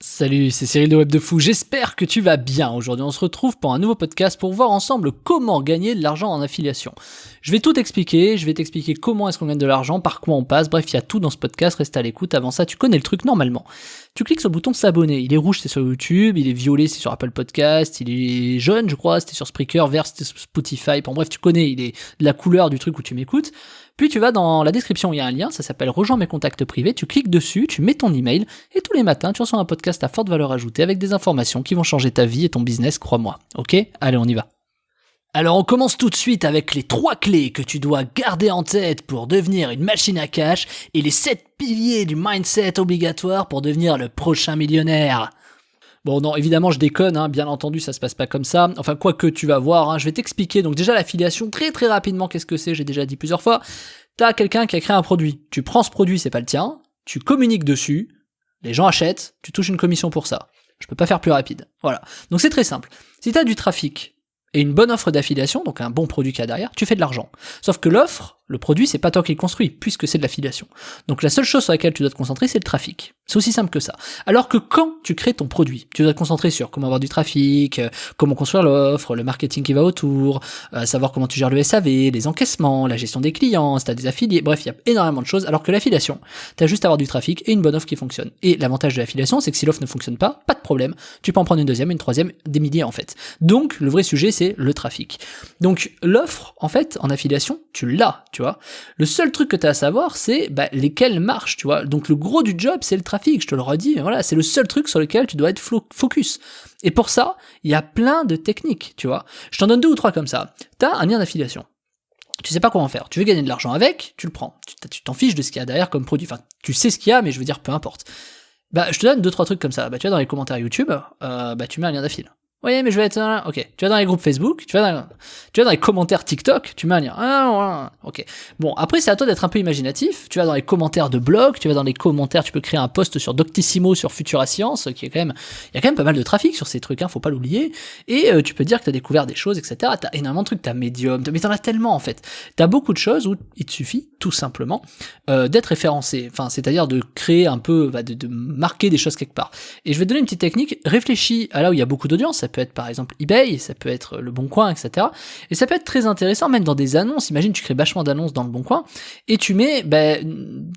Salut, c'est Cyril de Web de Fou, j'espère que tu vas bien. Aujourd'hui on se retrouve pour un nouveau podcast pour voir ensemble comment gagner de l'argent en affiliation. Je vais tout expliquer, je vais t'expliquer comment est-ce qu'on gagne de l'argent, par quoi on passe, bref il y a tout dans ce podcast, reste à l'écoute, avant ça tu connais le truc normalement. Tu cliques sur le bouton s'abonner, il est rouge c'est sur YouTube, il est violet c'est sur Apple Podcast, il est jaune je crois, c'était sur Spreaker, vert c'était sur Spotify, bon bref tu connais, il est de la couleur du truc où tu m'écoutes. Puis tu vas dans la description, il y a un lien, ça s'appelle Rejoins mes contacts privés, tu cliques dessus, tu mets ton email, et tous les matins tu reçois un podcast à forte valeur ajoutée avec des informations qui vont changer ta vie et ton business, crois-moi. Ok ? Allez, on y va. Alors on commence tout de suite avec les 3 clés que tu dois garder en tête pour devenir une machine à cash et les 7 piliers du mindset obligatoire pour devenir le prochain millionnaire. Bon non, évidemment je déconne, bien entendu ça se passe pas comme ça, enfin quoi que tu vas voir, je vais t'expliquer. Donc déjà l'affiliation très rapidement, qu'est-ce que c'est, j'ai déjà dit plusieurs fois. T'as quelqu'un qui a créé un produit, tu prends ce produit, c'est pas le tien, tu communiques dessus, les gens achètent, tu touches une commission pour ça. Je peux pas faire plus rapide, voilà. Donc c'est très simple, si t'as du trafic et une bonne offre d'affiliation, donc un bon produit qu'il y a derrière, tu fais de l'argent. Sauf que l'offre, le produit, c'est pas toi qui le construis, puisque c'est de l'affiliation. Donc la seule chose sur laquelle tu dois te concentrer, c'est le trafic. C'est aussi simple que ça. Alors que quand tu crées ton produit, tu dois te concentrer sur comment avoir du trafic, comment construire l'offre, le marketing qui va autour, savoir comment tu gères le SAV, les encaissements, la gestion des clients, si t'as des affiliés, bref, il y a énormément de choses, alors que l'affiliation, t'as juste à avoir du trafic et une bonne offre qui fonctionne. Et l'avantage de l'affiliation, c'est que si l'offre ne fonctionne pas de problème, tu peux en prendre une deuxième, une troisième, des milliers en fait. Donc le vrai sujet, c'est le trafic. Donc l'offre, en fait, en affiliation, tu l'as, tu vois. Le seul truc que tu as à savoir, c'est lesquels marchent, tu vois. Donc le gros du job, c'est le trafic, je te le redis, mais voilà, c'est le seul truc sur lequel tu dois être focus. Et pour ça, il y a plein de techniques, tu vois. Je t'en donne 2 ou 3 comme ça. Tu as un lien d'affiliation. Tu sais pas quoi en faire. Tu veux gagner de l'argent avec, tu le prends. Tu t'en fiches de ce qu'il y a derrière comme produit. Enfin, tu sais ce qu'il y a, mais je veux dire, peu importe. Je te donne 2-3 trucs comme ça. Tu vas dans les commentaires YouTube, tu mets un lien d'affiliation. Oui, mais je vais être là. Ok. Tu vas dans les groupes Facebook, tu vas dans les commentaires TikTok, tu mets un lien. Ok. Bon, après, c'est à toi d'être un peu imaginatif. Tu vas dans les commentaires de blog, tu vas dans les commentaires, tu peux créer un post sur Doctissimo, sur Futura Science, il y a quand même pas mal de trafic sur ces trucs, faut pas l'oublier. Et tu peux dire que t'as découvert des choses, etc. T'as énormément de trucs, t'as Medium, mais t'en as tellement, en fait. T'as beaucoup de choses où il te suffit, tout simplement, d'être référencé. Enfin, c'est-à-dire de créer un peu, de marquer des choses quelque part. Et je vais te donner une petite technique. Réfléchis à là où il y a beaucoup d'audience. Ça peut être par exemple eBay, ça peut être Le Bon Coin, etc. Et ça peut être très intéressant, même dans des annonces. Imagine, tu crées vachement d'annonces dans Le Bon Coin, et tu mets,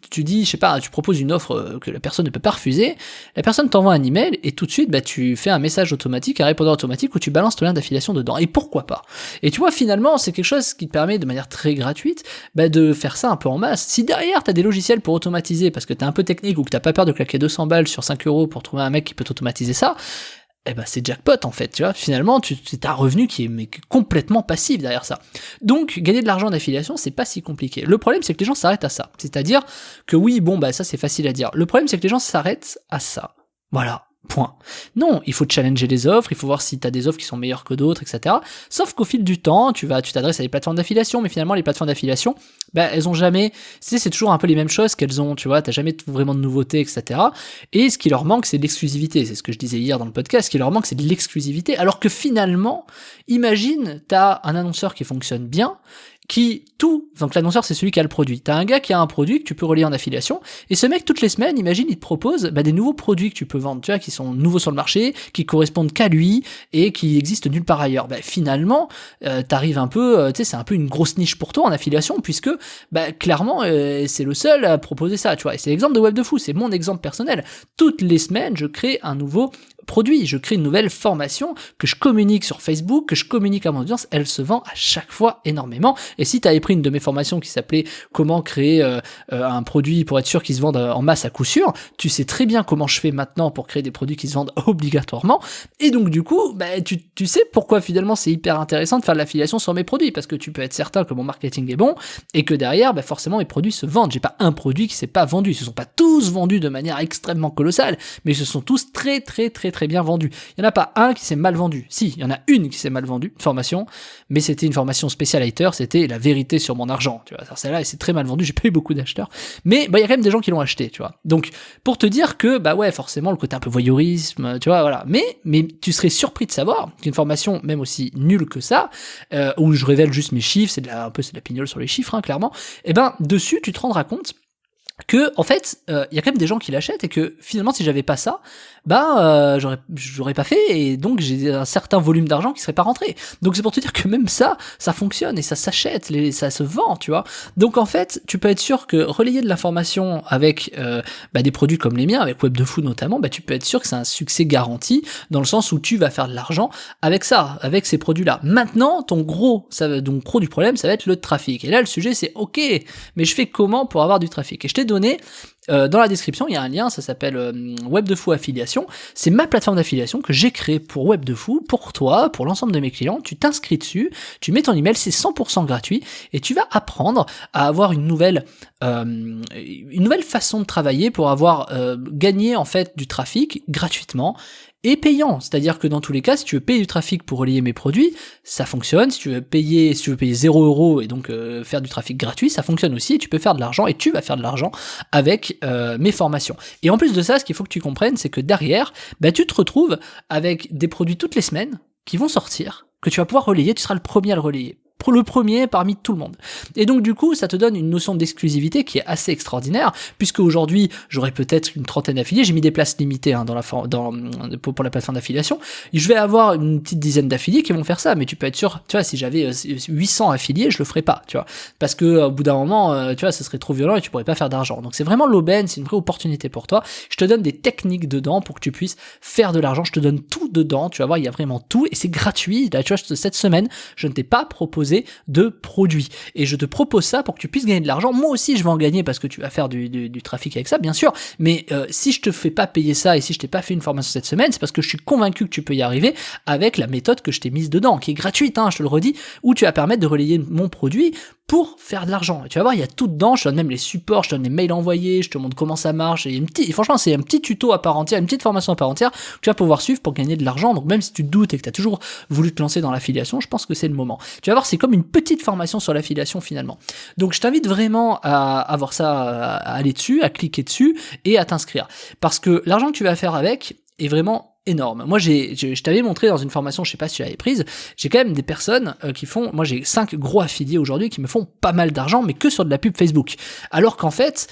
tu dis, je sais pas, tu proposes une offre que la personne ne peut pas refuser, la personne t'envoie un email, et tout de suite, tu fais un message automatique, un répondeur automatique, où tu balances ton lien d'affiliation dedans. Et pourquoi pas? Et tu vois, finalement, c'est quelque chose qui te permet de manière très gratuite, de faire ça un peu en masse. Si derrière, t'as des logiciels pour automatiser, parce que t'es un peu technique, ou que t'as pas peur de claquer 200 balles sur 5 € pour trouver un mec qui peut t'automatiser ça, c'est jackpot en fait, tu vois. Finalement, c'est un revenu qui est complètement passif derrière ça. Donc, gagner de l'argent d'affiliation, c'est pas si compliqué. Le problème, c'est que les gens s'arrêtent à ça. C'est-à-dire que oui, ça c'est facile à dire. Le problème, c'est que les gens s'arrêtent à ça. Voilà. Point. Non, il faut challenger les offres, il faut voir si t'as des offres qui sont meilleures que d'autres, etc. Sauf qu'au fil du temps, tu t'adresses à des plateformes d'affiliation, mais finalement, les plateformes d'affiliation, elles ont jamais, c'est toujours un peu les mêmes choses qu'elles ont, tu vois, t'as jamais vraiment de nouveautés, etc. Et ce qui leur manque, c'est de l'exclusivité. C'est ce que je disais hier dans le podcast, ce qui leur manque, c'est de l'exclusivité. Alors que finalement, imagine, t'as un annonceur qui fonctionne bien, donc l'annonceur c'est celui qui a le produit. T'as un gars qui a un produit que tu peux relier en affiliation, et ce mec toutes les semaines, imagine, il te propose des nouveaux produits que tu peux vendre, tu vois, qui sont nouveaux sur le marché, qui correspondent qu'à lui, et qui existent nulle part ailleurs. Finalement, t'arrives un peu, c'est un peu une grosse niche pour toi en affiliation, puisque clairement c'est le seul à proposer ça, tu vois. Et c'est l'exemple de Web de Fou, c'est mon exemple personnel. Toutes les semaines, je crée un nouveau produit, je crée une nouvelle formation que je communique sur Facebook, que je communique à mon audience, elle se vend à chaque fois énormément. Et si tu avais pris une de mes formations qui s'appelait comment créer un produit pour être sûr qu'il se vende en masse à coup sûr, tu sais très bien comment je fais maintenant pour créer des produits qui se vendent obligatoirement. Et donc du coup, tu sais pourquoi finalement c'est hyper intéressant de faire de l'affiliation sur mes produits, parce que tu peux être certain que mon marketing est bon et que derrière, forcément mes produits se vendent. J'ai pas un produit qui s'est pas vendu, ils se sont pas tous vendus de manière extrêmement colossale, mais ils se sont tous très bien vendus. Il y en a pas un qui s'est mal vendu. Si, il y en a une qui s'est mal vendue, une formation, mais c'était une formation spéciale hater, c'était la vérité sur mon argent, tu vois. Alors celle-là, elle s'est très mal vendue, j'ai pas eu beaucoup d'acheteurs, mais il y a quand même des gens qui l'ont acheté, tu vois. Donc pour te dire que forcément le côté un peu voyeurisme, tu vois, voilà. Mais tu serais surpris de savoir qu'une formation même aussi nulle que ça, où je révèle juste mes chiffres, c'est de la pignole sur les chiffres, clairement. Dessus tu te rendras compte que en fait il y a quand même des gens qui l'achètent et que finalement si j'avais pas ça j'aurais pas fait et donc j'ai un certain volume d'argent qui serait pas rentré. Donc c'est pour te dire que même ça fonctionne et ça s'achète, ça se vend, tu vois. Donc en fait tu peux être sûr que relayer de l'information avec des produits comme les miens, avec Web de Fou notamment, tu peux être sûr que c'est un succès garanti dans le sens où tu vas faire de l'argent avec ça, avec ces produits là. Maintenant ton gros du problème ça va être le trafic et là le sujet c'est ok mais je fais comment pour avoir du trafic. Et je t'ai donné dans la description, il y a un lien, ça s'appelle Web de Fou Affiliation. C'est ma plateforme d'affiliation que j'ai créée pour Web de Fou, pour toi, pour l'ensemble de mes clients. Tu t'inscris dessus, tu mets ton email, c'est 100% gratuit et tu vas apprendre à avoir une nouvelle façon de travailler pour avoir gagné en fait du trafic gratuitement et payant, c'est-à-dire que dans tous les cas, si tu veux payer du trafic pour relayer mes produits, ça fonctionne. Si tu veux payer 0 € et donc faire du trafic gratuit, ça fonctionne aussi. Et tu peux faire de l'argent et tu vas faire de l'argent avec mes formations. Et en plus de ça, ce qu'il faut que tu comprennes, c'est que derrière, tu te retrouves avec des produits toutes les semaines qui vont sortir, que tu vas pouvoir relayer. Tu seras le premier à le relayer. Le premier parmi tout le monde. Et donc du coup, ça te donne une notion d'exclusivité qui est assez extraordinaire, puisque aujourd'hui, j'aurai peut-être une trentaine d'affiliés, j'ai mis des places limitées pour la plateforme d'affiliation, je vais avoir une petite dizaine d'affiliés qui vont faire ça, mais tu peux être sûr, tu vois, si j'avais 800 affiliés, je le ferais pas, tu vois, parce que au bout d'un moment, tu vois, ce serait trop violent et tu pourrais pas faire d'argent. Donc c'est vraiment l'aubaine, c'est une vraie opportunité pour toi. Je te donne des techniques dedans pour que tu puisses faire de l'argent, je te donne tout dedans, tu vas voir, il y a vraiment tout, et c'est gratuit. Là, tu vois, cette semaine, je ne t'ai pas proposé de produits et je te propose ça pour que tu puisses gagner de l'argent. Moi aussi je vais en gagner parce que tu vas faire du trafic avec ça bien sûr, mais si je te fais pas payer ça et si je t'ai pas fait une formation cette semaine, c'est parce que je suis convaincu que tu peux y arriver avec la méthode que je t'ai mise dedans, qui est gratuite, je te le redis, où tu vas permettre de relayer mon produit pour faire de l'argent. Et tu vas voir, il y a tout dedans, je te donne même les supports, je te donne les mails envoyés, je te montre comment ça marche, et franchement c'est un petit tuto à part entière, une petite formation à part entière que tu vas pouvoir suivre pour gagner de l'argent. Donc même si tu te doutes et que tu as toujours voulu te lancer dans l'affiliation, je pense que c'est le moment. Tu vas voir, c'est comme une petite formation sur l'affiliation finalement. Donc je t'invite vraiment à avoir ça, à aller dessus, à cliquer dessus et à t'inscrire. Parce que l'argent que tu vas faire avec est vraiment énorme. Moi, je t'avais montré dans une formation, je sais pas si tu l'avais prise, j'ai quand même des personnes qui font, moi j'ai 5 gros affiliés aujourd'hui qui me font pas mal d'argent, mais que sur de la pub Facebook. Alors qu'en fait,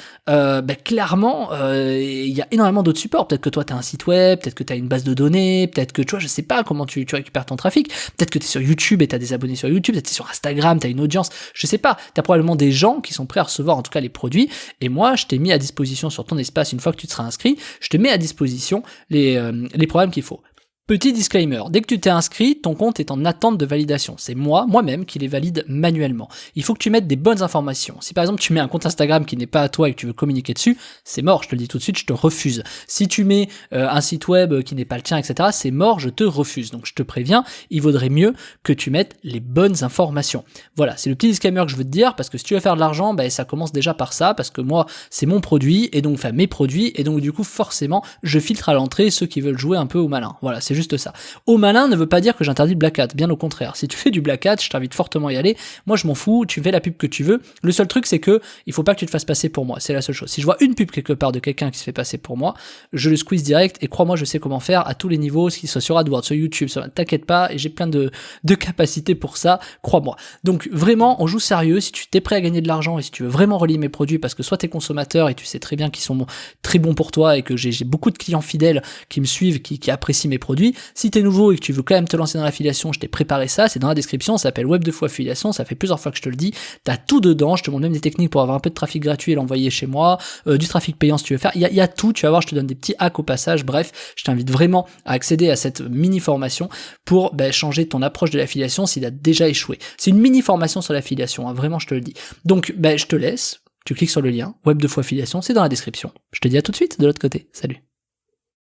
clairement, il y a énormément d'autres supports. Peut-être que toi t'as un site web, peut-être que t'as une base de données, peut-être que tu vois, je sais pas comment tu récupères ton trafic, peut-être que t'es sur YouTube et t'as des abonnés sur YouTube, peut-être que t'es sur Instagram, t'as une audience, je sais pas, t'as probablement des gens qui sont prêts à recevoir en tout cas les produits, et moi je t'ai mis à disposition sur ton espace, une fois que tu te seras inscrit, je te mets à disposition les programmes qu'il faut. Petit disclaimer, dès que tu t'es inscrit, ton compte est en attente de validation. C'est moi-même qui les valide manuellement. Il faut que tu mettes des bonnes informations. Si par exemple tu mets un compte Instagram qui n'est pas à toi et que tu veux communiquer dessus, c'est mort, je te le dis tout de suite, je te refuse. Si tu mets un site web qui n'est pas le tien, etc., c'est mort, je te refuse. Donc je te préviens, il vaudrait mieux que tu mettes les bonnes informations. Voilà, c'est le petit disclaimer que je veux te dire, parce que si tu veux faire de l'argent, ça commence déjà par ça, parce que moi, c'est mon produit, et donc, mes produits, et donc du coup, forcément, je filtre à l'entrée ceux qui veulent jouer un peu au malin. Voilà, c'est juste ça. Au malin ne veut pas dire que j'interdis le black hat, bien au contraire. Si tu fais du black hat, je t'invite fortement à y aller. Moi, je m'en fous, tu fais la pub que tu veux. Le seul truc, c'est que il faut pas que tu te fasses passer pour moi. C'est la seule chose. Si je vois une pub quelque part de quelqu'un qui se fait passer pour moi, je le squeeze direct, et crois-moi, je sais comment faire à tous les niveaux, ce qui soit sur AdWords, sur YouTube, t'inquiète pas, et j'ai plein de capacités pour ça, crois-moi. Donc vraiment, on joue sérieux. Si tu t'es prêt à gagner de l'argent et si tu veux vraiment relier mes produits, parce que soit t'es consommateur et tu sais très bien qu'ils sont très bons pour toi et que j'ai beaucoup de clients fidèles qui me suivent, qui apprécient mes produits. Si t'es nouveau et que tu veux quand même te lancer dans l'affiliation, je t'ai préparé ça, c'est dans la description, ça s'appelle Web de Fou Affiliation, ça fait plusieurs fois que je te le dis, t'as tout dedans, je te montre même des techniques pour avoir un peu de trafic gratuit et l'envoyer chez moi, du trafic payant si tu veux faire, il y a tout, tu vas voir, je te donne des petits hacks au passage, bref, je t'invite vraiment à accéder à cette mini formation pour changer ton approche de l'affiliation s'il a déjà échoué. C'est une mini formation sur l'affiliation, vraiment je te le dis. Donc je te laisse, tu cliques sur le lien, Web de Fou Affiliation, c'est dans la description. Je te dis à tout de suite de l'autre côté, salut.